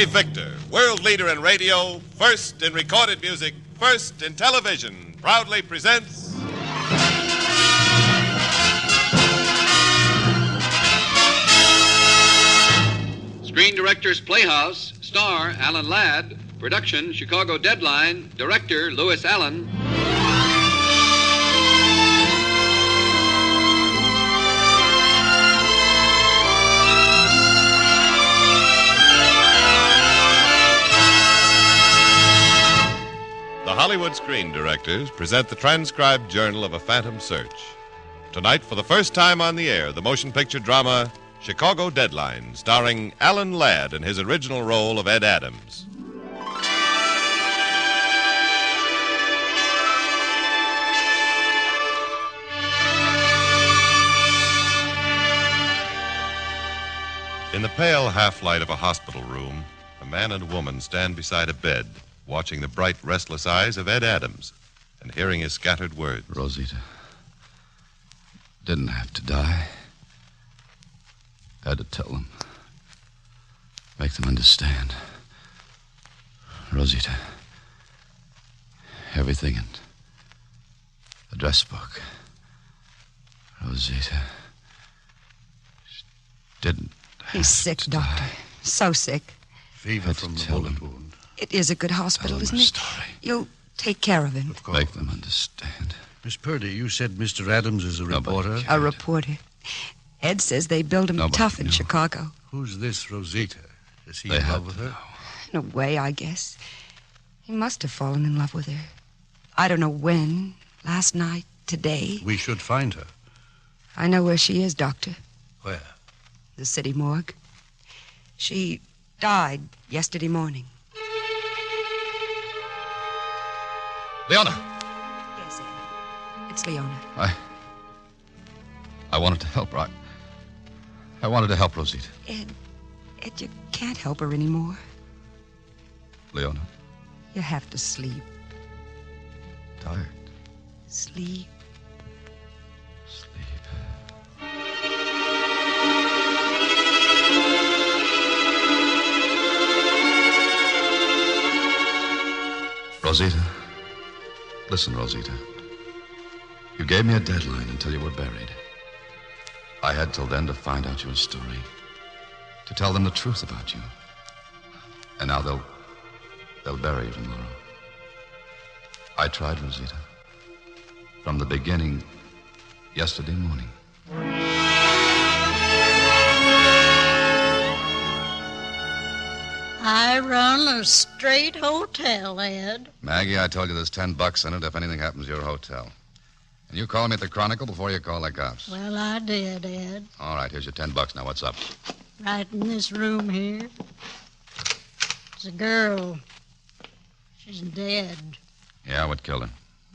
J. Victor, world leader in radio, first in recorded music, first in television, proudly presents... Screen Directors Playhouse, star Alan Ladd, production Chicago Deadline, director Lewis Allen. The Hollywood Screen Directors present the transcribed journal of a phantom search. Tonight, for the first time on the air, the motion picture drama Chicago Deadline, starring Alan Ladd in his original role of Ed Adams. In the pale half-light of a hospital room, a man and a woman stand beside a bed, watching the bright, restless eyes of Ed Adams and hearing his scattered words. Rosita didn't have to die. I had to tell them. Make them understand. Rosita, everything in the address book. Rosita didn't have He's sick, to Doctor. die. So sick. Fever from the bullet wound. It is a good hospital, isn't it? Story. You'll take care of him. Of course. Make them understand. Miss Purdy, you said Mr. Adams is a Nobody reporter. cared. A reporter. Ed says they build him Nobody tough in knew. Chicago. Who's this Rosita? Is he They in had love with to her? know. In a way, I guess. He must have fallen in love with her. I don't know when. Last night, today. We should find her. I know where she is, Doctor. Where? The city morgue. She died yesterday morning. Leona! Yes, Ed. It's Leona. I wanted to help her. I wanted to help Rosita. Ed, you can't help her anymore. Leona, You have to sleep. tired. Sleep. Sleep. Rosita. Listen, Rosita. You gave me a deadline until you were buried. I had till then to find out your story. To tell them the truth about you. And now they'll bury you tomorrow. I tried, Rosita. From the beginning, yesterday morning. I run a straight hotel, Ed. Maggie, I told you there's $10 in it if anything happens to your hotel. And you call me at the Chronicle before you call the cops. Well, I did, Ed. All right, here's your $10. Now, what's up? Right in this room here. It's a girl. She's dead. Yeah, what killed her?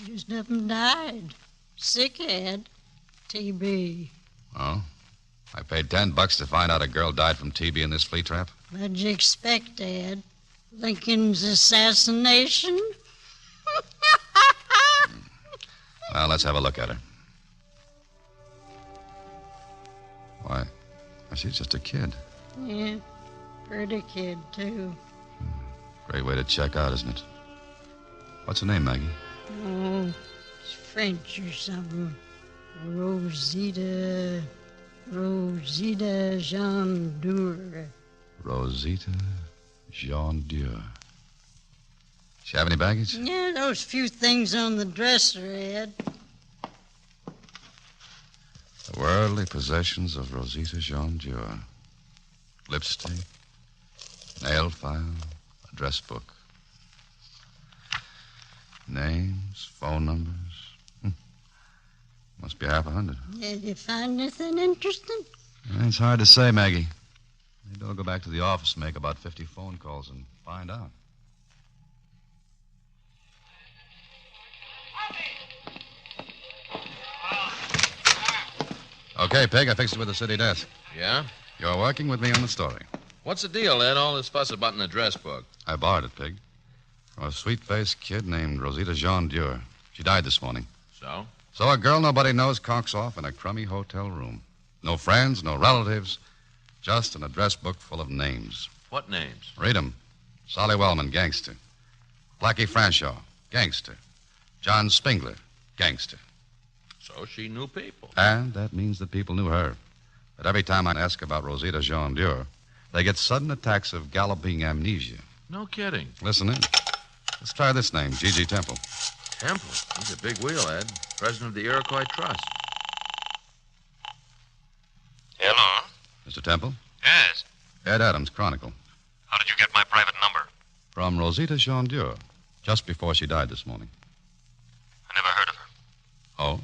Just up and died. Sick, Ed. TB. Oh? I paid $10 to find out a girl died from TB in this flea trap? What'd you expect, Ed? Lincoln's assassination? Well, let's have a look at her. Why, she's just a kid. Yeah, pretty kid, too. Great way to check out, isn't it? What's her name, Maggie? Oh, it's French or something. Roseate Jean-Dur. Rosita Jean-Dur. She have any baggage? Yeah, those few things on the dresser, Ed. The worldly possessions of Rosita Jean-Dur. Lipstick, nail file, address book. Names, phone numbers. Must be 100. Did you find anything interesting? It's hard to say, Maggie. Maybe I'll go back to the office and make about 50 phone calls and find out. Okay, Peg, I fixed it with the city desk. Yeah? You're working with me on the story. What's the deal, Ed? All this fuss about an address book. I borrowed it, Pig. From a sweet-faced kid named Rosita Jean-Dur. She died this morning. So? So a girl nobody knows conks off in a crummy hotel room. No friends, no relatives, just an address book full of names. What names? Read 'em. Solly Wellman, gangster. Blackie Franshaw, gangster. John Spingler, gangster. So she knew people. And that means that people knew her. But every time I ask about Roseate Jean-Dur, they get sudden attacks of galloping amnesia. No kidding. Listen in. Let's try this name, G.G. Temple. Temple? He's a big wheel, Ed. President of the Iroquois Trust. Hello? Mr. Temple? Yes. Ed Adams, Chronicle. How did you get my private number? From Roseate Jean-Dur, just before she died this morning. I never heard of her. Oh?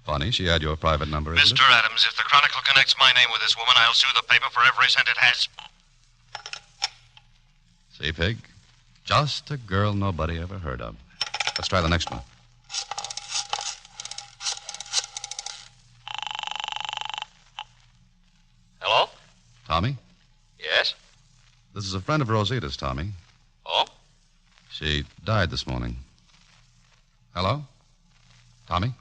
Funny, she had your private number, isn't Mr. Adams, if the Chronicle connects my name with this woman, I'll sue the paper for every cent it has. it? See, Pig? Just a girl nobody ever heard of. Let's try the next one. Hello? Tommy? Yes? This is a friend of Rosita's, Tommy. Oh? She died this morning. Hello? Tommy?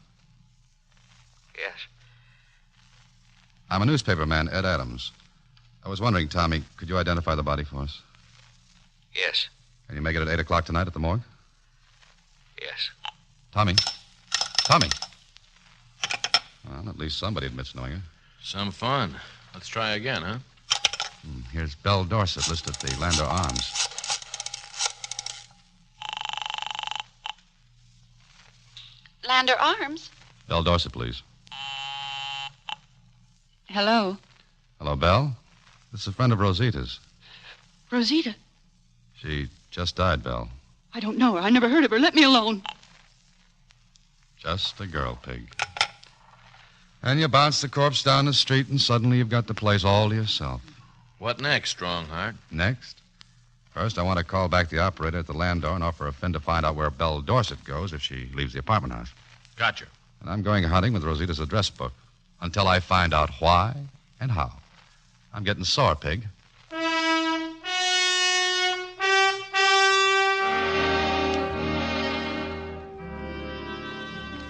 Yes. I'm a newspaper man, Ed Adams. I was wondering, Tommy, could you identify the body for us? Yes. Can you make it at 8 o'clock tonight at the morgue? Yes. Tommy? Tommy? Well, at least somebody admits knowing her. Some fun. Let's try again, huh? Here's Belle Dorset listed at the Landor Arms. Landor Arms? Belle Dorset, please. Hello. Hello, Belle. This is a friend of Rosita's. Rosita? She just died, Belle. I don't know her. I never heard of her. Let me alone. Just a girl, Pig. And you bounce the corpse down the street, and suddenly you've got the place all to yourself. What next, Strongheart? Next? First, I want to call back the operator at the Landor and offer a fin to find out where Belle Dorset goes if she leaves the apartment house. Gotcha. And I'm going hunting with Rosita's address book until I find out why and how. I'm getting sore, Pig.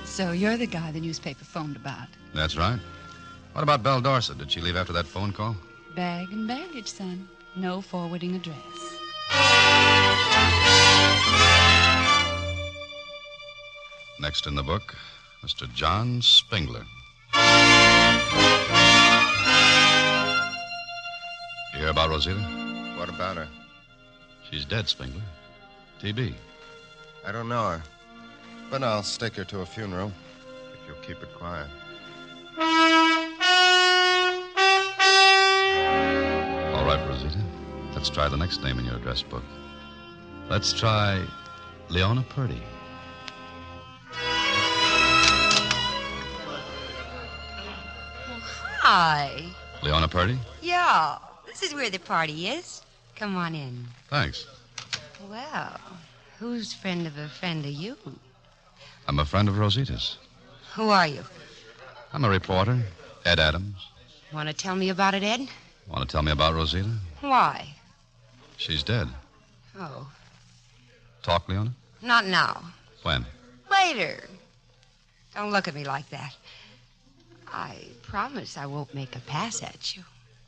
So you're the guy the newspaper phoned about. That's right. What about Belle Dorset? Did she leave after that phone call? Bag and baggage, son. No forwarding address. Next in the book, Mr. John Spingler. You hear about Rosita? What about her? She's dead, Spingler. TB. I don't know her. But I'll stake her to a funeral if you'll keep it quiet. All right, Rosita. Let's try the next name in your address book. Let's try Leona Purdy. Hi. Leona Purdy? Yeah, this is where the party is. Come on in. Thanks. Well, who's friend of a friend of you? I'm a friend of Rosita's. Who are you? I'm a reporter, Ed Adams. Want to tell me about it, Ed? Want to tell me about Rosita? Why? She's dead. Oh, Talk, Leona? not now. When? Later. Don't look at me like that. I promise I won't make a pass at you.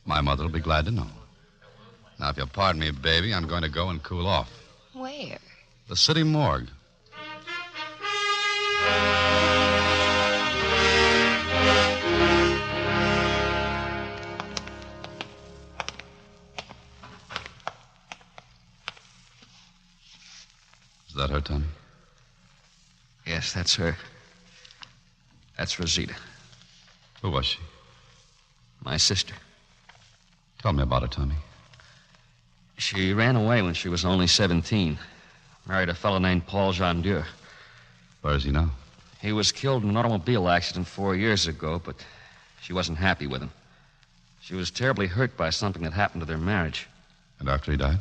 My mother will be glad to know. Now, if you'll pardon me, baby, I'm going to go and cool off. Where? The city morgue. Is that her, Tommy? Yes, that's her. That's Rosita, Who was she? my sister. Tell me about her, Tommy. She ran away when she was only 17. Married a fellow named Paul Jean-Dur. Where is he now? He was killed in an automobile accident 4 years ago, but she wasn't happy with him. She was terribly hurt by something that happened to their marriage. And after he died?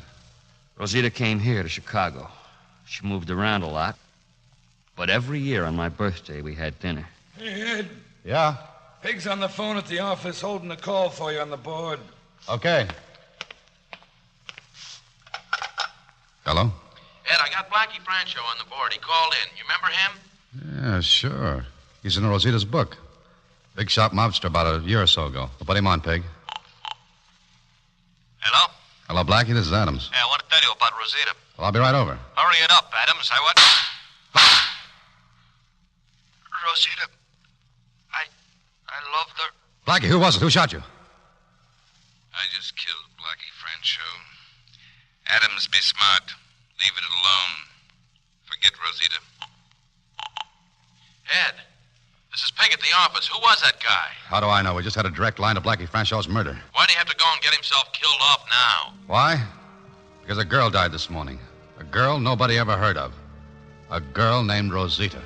Rosita came here to Chicago. She moved around a lot. But every year on my birthday, we had dinner. Hey, Ed. Yeah? Pig's on the phone at the office holding a call for you on the board. Okay. Hello? Ed, I got Blackie Franshaw on the board. He called in. You remember him? Yeah, sure. He's in Rosita's book. Big shot mobster about a year or so ago. We'll put him on, Pig. Hello? Hello, Blackie. This is Adams. Yeah, I want to tell you about Rosita. Well, I'll be right over. Hurry it up, Adams. I want... Rosita. I loved her. Blackie, who was it? Who shot you? I just killed Blackie Francho. Adams, be smart. Leave it alone. Forget Rosita. Ed, this is Peg at the office. Who was that guy? How do I know? We just had a direct line to Blackie Francho's murder. Why'd he have to go and get himself killed off now? Why? Because a girl died this morning. A girl nobody ever heard of. A girl named Rosita.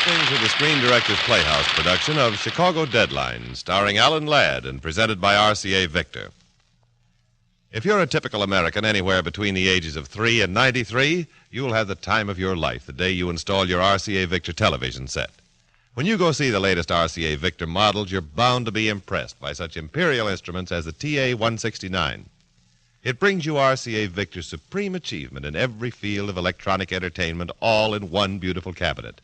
Listening to the Screen Directors Playhouse production of Chicago Deadline, starring Alan Ladd and presented by RCA Victor. If you're a typical American anywhere between the ages of 3 and 93, you'll have the time of your life the day you install your RCA Victor television set. When you go see the latest RCA Victor models, you're bound to be impressed by such imperial instruments as the TA-169. It brings you RCA Victor's supreme achievement in every field of electronic entertainment, all in one beautiful cabinet.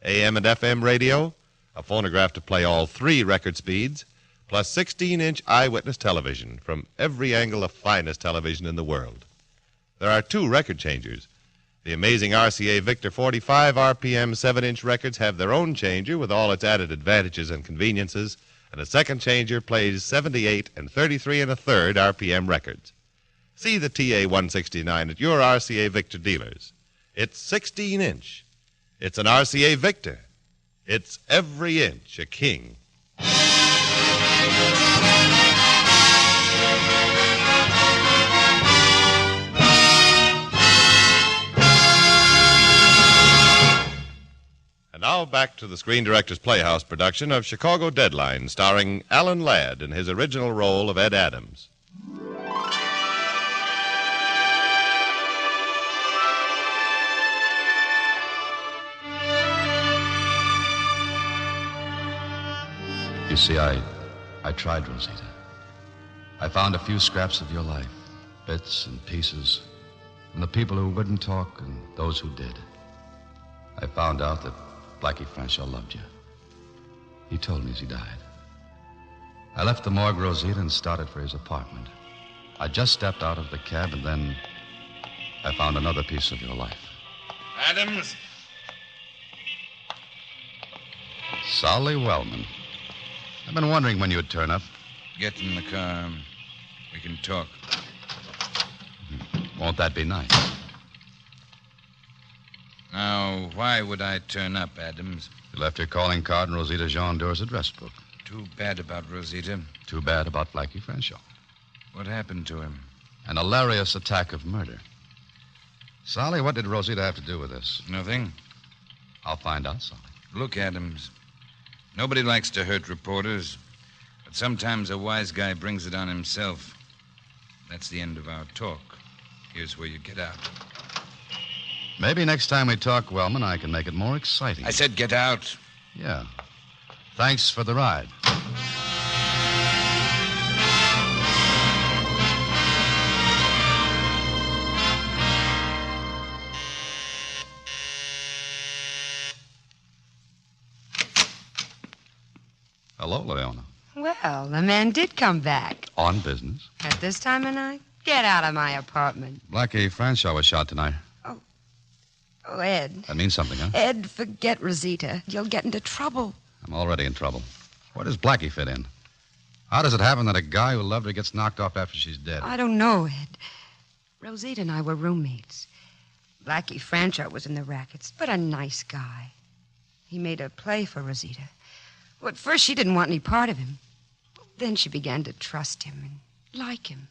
AM and FM radio, a phonograph to play all 3 record speeds, plus 16-inch eyewitness television from every angle of finest television in the world. There are 2 record changers. The amazing RCA Victor 45 RPM 7-inch records have their own changer with all its added advantages and conveniences, and a second changer plays 78 and 33 1/3 RPM records. See the TA-169 at your RCA Victor dealers. It's 16-inch. It's an RCA Victor. It's every inch a king. And now back to the Screen Directors Playhouse production of Chicago Deadline, starring Alan Ladd in his original role of Ed Adams. You see, I tried, Rosita. I found a few scraps of your life, bits and pieces, from the people who wouldn't talk and those who did. I found out that Blackie Francho loved you. He told me as he died. I left the morgue, Rosita, and started for his apartment. I just stepped out of the cab, and then I found another piece of your life. Adams? Solly Wellman. I've been wondering when you'd turn up. Get in the car. We can talk. Won't that be nice? Now, why would I turn up, Adams? You left your calling card in Roseate Jean-Dur's address book. Too bad about Rosita. Too bad about Blackie Francho. What happened to him? An hilarious attack of murder. Solly, what did Rosita have to do with this? Nothing. I'll find out, Solly. Look, Adams. Nobody likes to hurt reporters, but sometimes a wise guy brings it on himself. That's the end of our talk. Here's where you get out. Maybe next time we talk, Wellman, I can make it more exciting. I said get out. Yeah. Thanks for the ride. Hello, Leona. Well, the man did come back. On business. At this time of night? Get out of my apartment. Blackie Francho was shot tonight. Oh, Ed. That means something, huh? Ed, forget Rosita. You'll get into trouble. I'm already in trouble. Where does Blackie fit in? How does it happen that a guy who loved her gets knocked off after she's dead? I don't know, Ed. Rosita and I were roommates. Blackie Francho was in the rackets, but a nice guy. He made a play for Rosita. Well, at first, she didn't want any part of him. Then she began to trust him and like him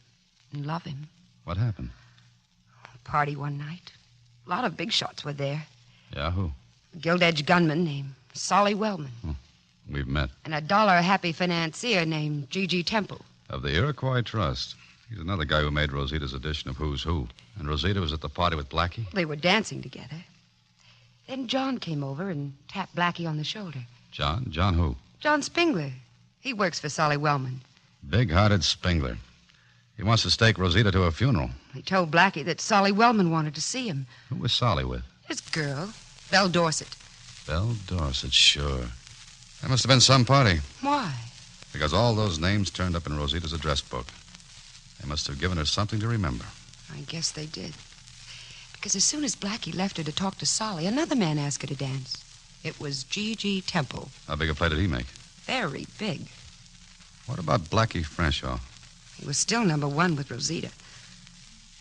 and love him. What happened? Party one night. A lot of big shots were there. Yeah, who? A gilt-edged gunman named Solly Wellman. We've met. And a dollar-happy financier named G.G. Temple. Of the Iroquois Trust. He's another guy who made Rosita's edition of Who's Who. And Rosita was at the party with Blackie? They were dancing together. Then John came over and tapped Blackie on the shoulder. John? John who? John Spingler. He works for Solly Wellman. Big-hearted Spingler. He wants to stake Rosita to a funeral. He told Blackie that Solly Wellman wanted to see him. Who was Solly with? His girl, Belle Dorset. Belle Dorset, sure. That must have been some party. Why? Because all those names turned up in Rosita's address book. They must have given her something to remember. I guess they did. Because as soon as Blackie left her to talk to Solly, another man asked her to dance. It was G.G. Temple. How big a play did he make? Very big. What about Blackie Franshaw? He was still number one with Rosita.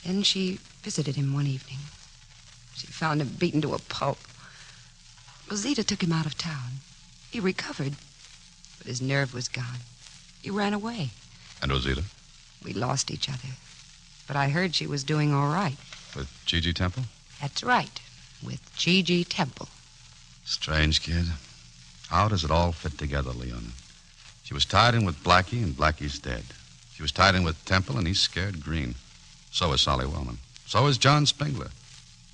Then she visited him one evening. She found him beaten to a pulp. Rosita took him out of town. He recovered, but his nerve was gone. He ran away. And Rosita? We lost each other. But I heard she was doing all right. With G.G. Temple? That's right, with G.G. Temple. Strange kid. How does it all fit together, Leona? She was tied in with Blackie, and Blackie's dead. She was tied in with Temple, and he's scared green. So is Solly Wellman. So is John Spengler.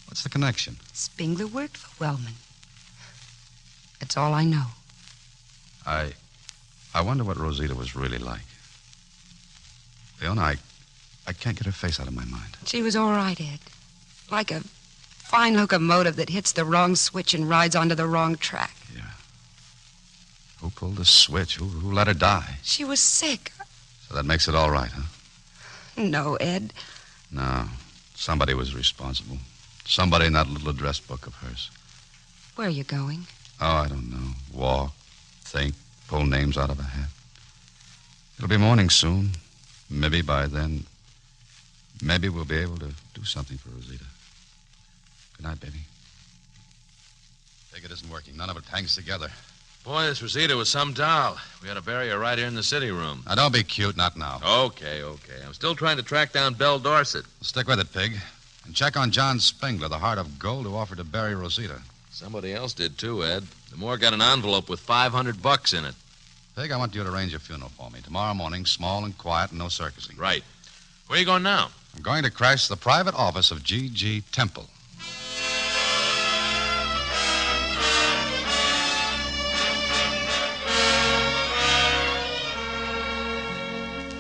What's the connection? Spengler worked for Wellman. That's all I know. I wonder what Rosita was really like. Leona, I can't get her face out of my mind. She was all right, Ed. Like a fine locomotive that hits the wrong switch and rides onto the wrong track. Yeah. Who pulled the switch? Who let her die? She was sick. So that makes it all right, huh? No, Ed. No. Somebody was responsible. Somebody in that little address book of hers. Where are you going? Oh, I don't know. Walk, think, pull names out of a hat. It'll be morning soon. Maybe by then, maybe we'll be able to do something for Rosita. Good night, baby. Think it isn't working. None of it hangs together. Boy, this Rosita was some doll. We had to bury her right here in the city room. Now, don't be cute. Not now. Okay. I'm still trying to track down Belle Dorset. Stick with it, Pig. And check on John Spengler, the heart of gold who offered to bury Rosita. Somebody else did, too, Ed. The Moore got an envelope with $500 in it. Pig, I want you to arrange a funeral for me. Tomorrow morning, small and quiet and no circusing. Right. Where are you going now? I'm going to crash the private office of G.G. Temple.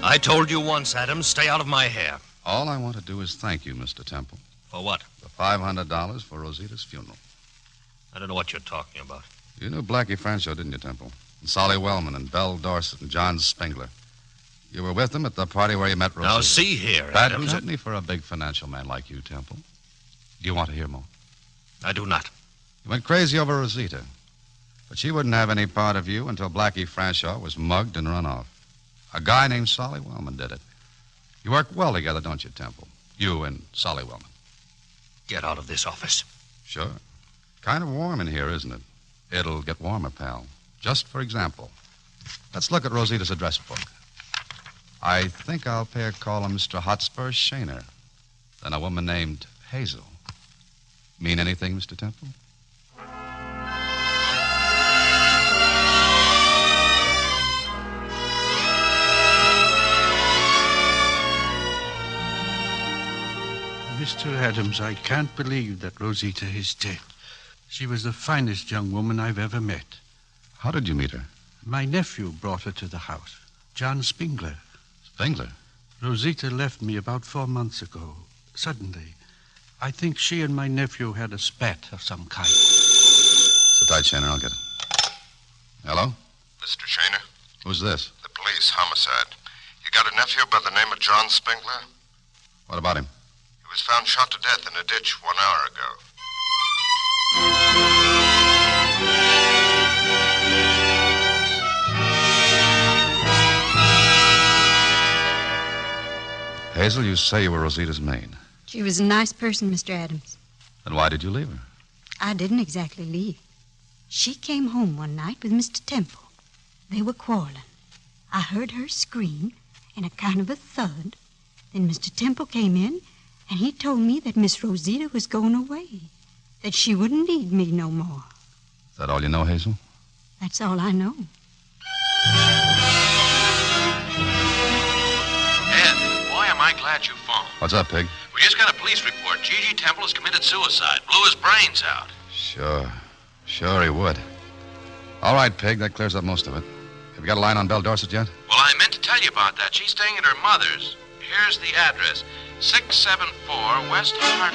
I told you once, Adams, stay out of my hair. All I want to do is thank you, Mr. Temple. For what? The $500 for Rosita's funeral. I don't know what you're talking about. You knew Blackie Franshaw, didn't you, Temple? And Solly Wellman and Belle Dorset and John Spengler. You were with them at the party where you met Rosita. Now, see here, Bad Adams. company for a big financial man like you, Temple. Do you want to hear more? I do not. You went crazy over Rosita. But she wouldn't have any part of you until Blackie Franshaw was mugged and run off. A guy named Solly Wellman did it. You work well together, don't you, Temple? You and Solly Wellman. Get out of this office. Sure. Kind of warm in here, isn't it? It'll get warmer, pal. Just for example, let's look at Rosita's address book. I think I'll pay a call on Mr. Hotspur Shaner. Then a woman named Hazel. Mean anything, Mr. Temple? Mr. Adams, I can't believe that Rosita is dead. She was the finest young woman I've ever met. How did you meet her? My nephew brought her to the house, John Spengler. Spengler? Rosita left me about 4 months ago, suddenly. I think she and my nephew had a spat of some kind. Sit tight, Shaner. I'll get it. Hello? Mr. Shaner? Who's this? The police homicide. You got a nephew by the name of John Spengler? What about him? He was found shot to death in a ditch 1 hour ago. Hazel, you say you were Rosita's maid. She was a nice person, Mr. Adams. Then why did you leave her? I didn't exactly leave. She came home one night with Mr. Temple. They were quarreling. I heard her scream and a kind of a thud. Then Mr. Temple came in, and he told me that Miss Rosita was going away, that she wouldn't need me no more. Is that all you know, Hazel? That's all I know. Ed, boy, am I glad you phoned. What's up, Pig? We just got a police report. G.G. Temple has committed suicide. Blew his brains out. Sure he would. All right, Pig, that clears up most of it. Have you got a line on Belle Dorset yet? Well, I meant to tell you about that. She's staying at her mother's. Here's the address, 674 West Hartford.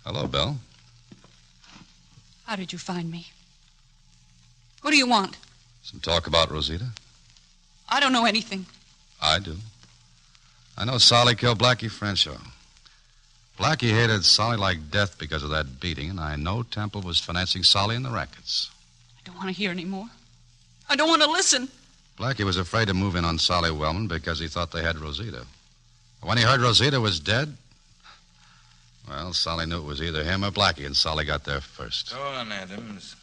Hello, Belle. How did you find me? What do you want? Some talk about Rosita? I don't know anything. I do. I know Solly killed Blackie Frenshaw. Blackie hated Solly like death because of that beating, and I know Temple was financing Solly and the rackets. I don't want to hear any more. I don't want to listen. Blackie was afraid to move in on Solly Wellman because he thought they had Rosita. When he heard Rosita was dead, well, Solly knew it was either him or Blackie, and Solly got there first. Go on, Adams.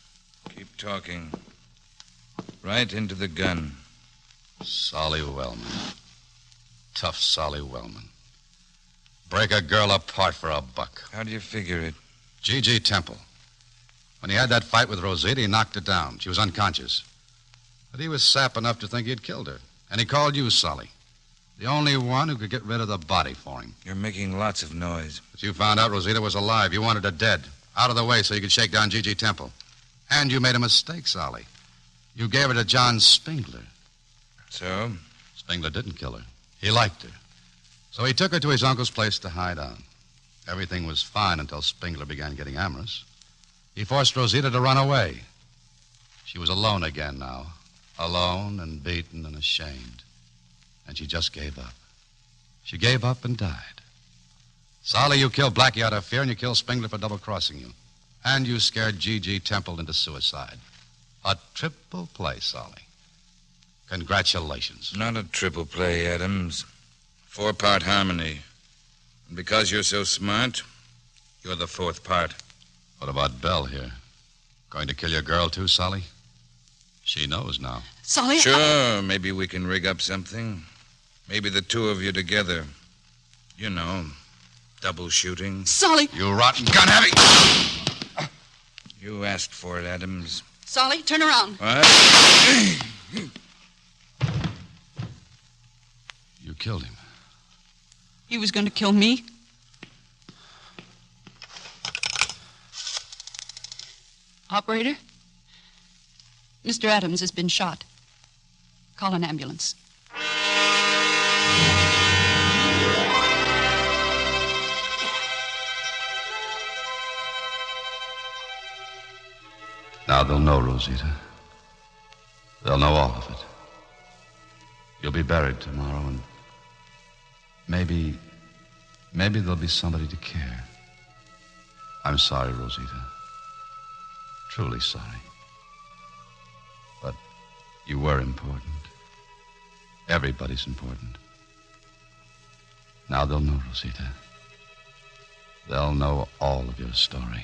Keep talking. Right into the gun. Solly Wellman. Tough Solly Wellman. Break a girl apart for a buck. How do you figure it? G.G. Temple. When he had that fight with Rosita, he knocked her down. She was unconscious. But he was sap enough to think he'd killed her. And he called you, Solly. The only one who could get rid of the body for him. You're making lots of noise. But you found out Rosita was alive. You wanted her dead. Out of the way so you could shake down G.G. Temple. And you made a mistake, Solly. You gave her to John Spingler. So? Spingler didn't kill her. He liked her. So he took her to his uncle's place to hide out. Everything was fine until Spingler began getting amorous. He forced Rosita to run away. She was alone again now. Alone and beaten and ashamed. And she just gave up. She gave up and died. Solly, you killed Blackie out of fear, and you killed Spingler for double-crossing you. And you scared G.G. Temple into suicide. A triple play, Solly. Congratulations. Not a triple play, Adams. 4-part harmony. And because you're so smart, you're the 4th part. What about Belle here? Going to kill your girl, too, Solly? She knows now. Solly? Sure, maybe we can rig up something. Maybe the two of you together. You know, double shooting. Solly! You rotten gun-heavy! You asked for it, Adams. Solly, turn around. What? You killed him. He was going to kill me? Operator? Mr. Adams has been shot. Call an ambulance. Now they'll know, Rosita. They'll know all of it. You'll be buried tomorrow, and maybe there'll be somebody to care. I'm sorry, Rosita. Truly sorry. But you were important. Everybody's important. Now they'll know, Rosita. They'll know all of your story.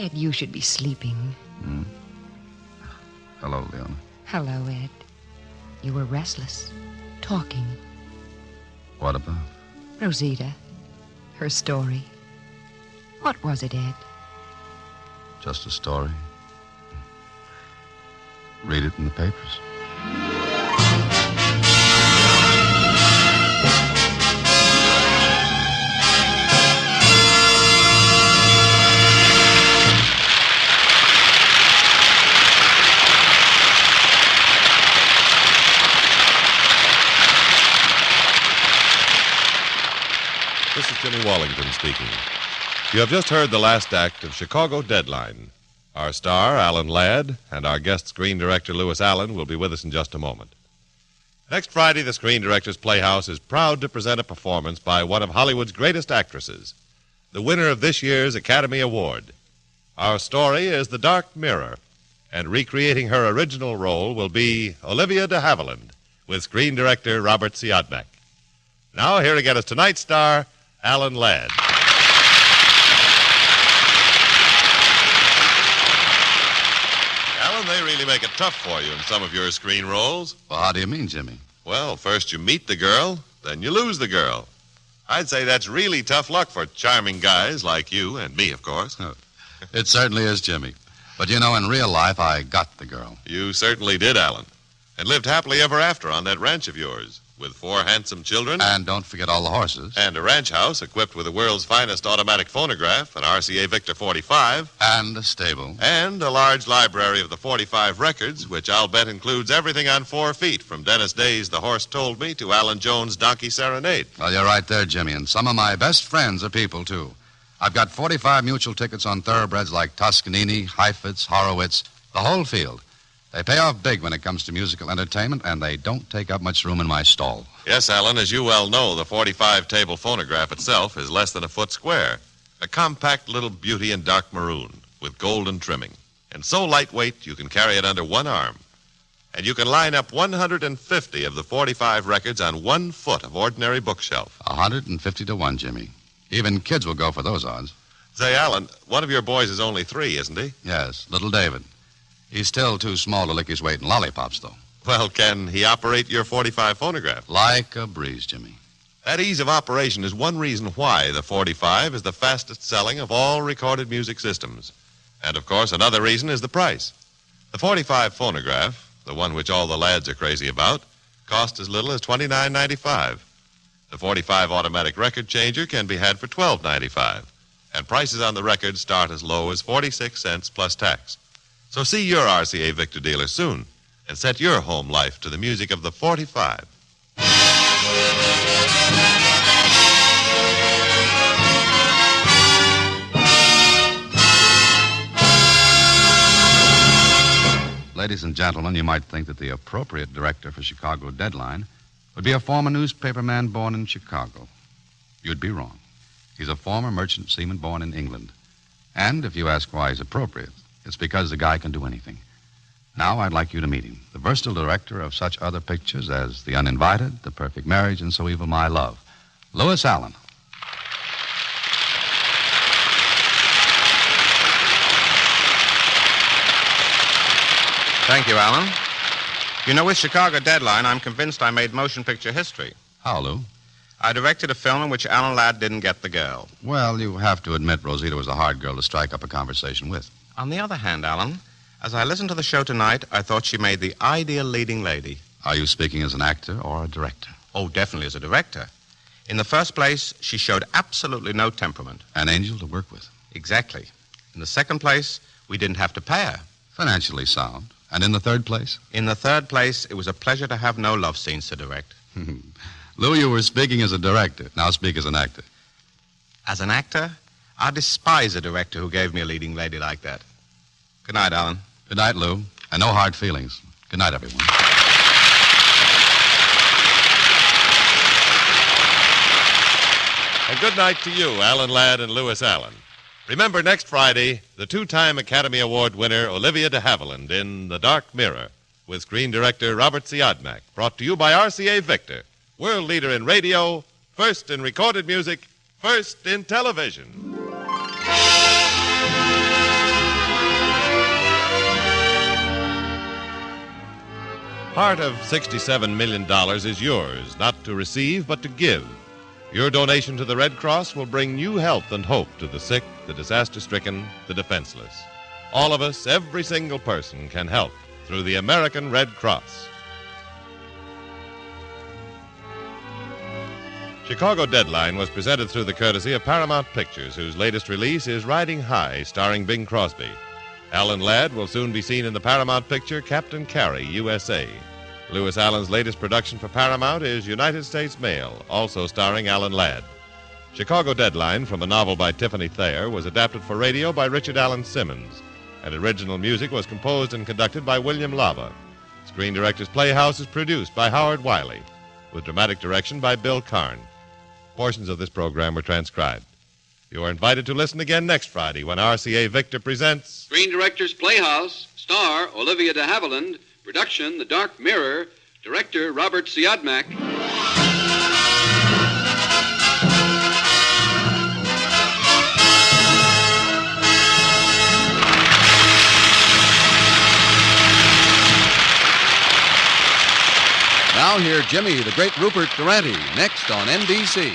Ed, you should be sleeping. Hmm? Hello, Leona. Hello, Ed. You were restless, talking. What about? Rosita. Her story. What was it, Ed? Just a story. Read it in the papers. This is Jimmy Wallington speaking. You have just heard the last act of Chicago Deadline. Our star, Alan Ladd, and our guest screen director, Louis Allen, will be with us in just a moment. Next Friday, the Screen Directors Playhouse is proud to present a performance by one of Hollywood's greatest actresses, the winner of this year's Academy Award. Our story is The Dark Mirror, and recreating her original role will be Olivia de Havilland, with screen director Robert Siodmak. Now, here again is tonight's star, Alan Ladd. Alan, they really make it tough for you in some of your screen roles. Well, how do you mean, Jimmy? Well, first you meet the girl, then you lose the girl. I'd say that's really tough luck for charming guys like you and me, of course. It certainly is, Jimmy. But, you know, in real life, I got the girl. You certainly did, Alan. And lived happily ever after on that ranch of yours. with 4 handsome children. And don't forget all the horses. And a ranch house equipped with the world's finest automatic phonograph, an RCA Victor 45. And a stable. And a large library of the 45 records, which I'll bet includes everything on 4 feet, from Dennis Day's The Horse Told Me to Alan Jones' Donkey Serenade. Well, you're right there, Jimmy, and some of my best friends are people, too. I've got 45 mutual tickets on thoroughbreds like Toscanini, Heifetz, Horowitz, the whole field. They pay off big when it comes to musical entertainment, and they don't take up much room in my stall. Yes, Alan, as you well know, the 45-table phonograph itself is less than a foot square. A compact little beauty in dark maroon with golden trimming. And so lightweight you can carry it under one arm. And you can line up 150 of the 45 records on 1 foot of ordinary bookshelf. 150 to 1, Jimmy. Even kids will go for those odds. Say, Alan, one of your boys is only 3, isn't he? Yes, little David. He's still too small to lick his weight in lollipops, though. Well, can he operate your 45 phonograph? Like a breeze, Jimmy. That ease of operation is one reason why the 45 is the fastest selling of all recorded music systems. And, of course, another reason is the price. The 45 phonograph, the one which all the lads are crazy about, costs as little as $29.95. The 45 automatic record changer can be had for $12.95. And prices on the records start as low as 46 cents plus tax. So see your RCA Victor dealer soon and set your home life to the music of the 45. Ladies and gentlemen, you might think that the appropriate director for Chicago Deadline would be a former newspaperman born in Chicago. You'd be wrong. He's a former merchant seaman born in England. And if you ask why he's appropriate, it's because the guy can do anything. Now I'd like you to meet him, the versatile director of such other pictures as The Uninvited, The Perfect Marriage, and So Evil My Love, Louis Allen. Thank you, Alan. You know, with Chicago Deadline, I'm convinced I made motion picture history. How, Lou? I directed a film in which Alan Ladd didn't get the girl. Well, you have to admit Rosita was a hard girl to strike up a conversation with. On the other hand, Alan, as I listened to the show tonight, I thought she made the ideal leading lady. Are you speaking as an actor or a director? Oh, definitely as a director. In the first place, she showed absolutely no temperament. An angel to work with. Exactly. In the second place, we didn't have to pay her. Financially sound. And in the third place? In the third place, it was a pleasure to have no love scenes to direct. Lou, you were speaking as a director. Now speak as an actor. As an actor, I despise a director who gave me a leading lady like that. Good night, Alan. Good night, Lou. And no hard feelings. Good night, everyone. And good night to you, Alan Ladd and Louis Allen. Remember, next Friday, the 2-time Academy Award winner Olivia de Havilland in The Dark Mirror with screen director Robert Siodmak, brought to you by RCA Victor, world leader in radio, first in recorded music, first in television. Part of $67 million is yours, not to receive, but to give. Your donation to the Red Cross will bring new health and hope to the sick, the disaster-stricken, the defenseless. All of us, every single person, can help through the American Red Cross. Chicago Deadline was presented through the courtesy of Paramount Pictures, whose latest release is Riding High, starring Bing Crosby. Alan Ladd will soon be seen in the Paramount picture Captain Carey, USA. Louis Allen's latest production for Paramount is United States Mail, also starring Alan Ladd. Chicago Deadline, from a novel by Tiffany Thayer, was adapted for radio by Richard Allen Simmons, and original music was composed and conducted by William Lava. Screen Directors Playhouse is produced by Howard Wiley, with dramatic direction by Bill Karn. Portions of this program were transcribed. You are invited to listen again next Friday when RCA Victor presents Screen Directors Playhouse, star Olivia de Havilland, production The Dark Mirror, director Robert Siodmak. Now hear Jimmy the Great Rupert Durante next on NBC.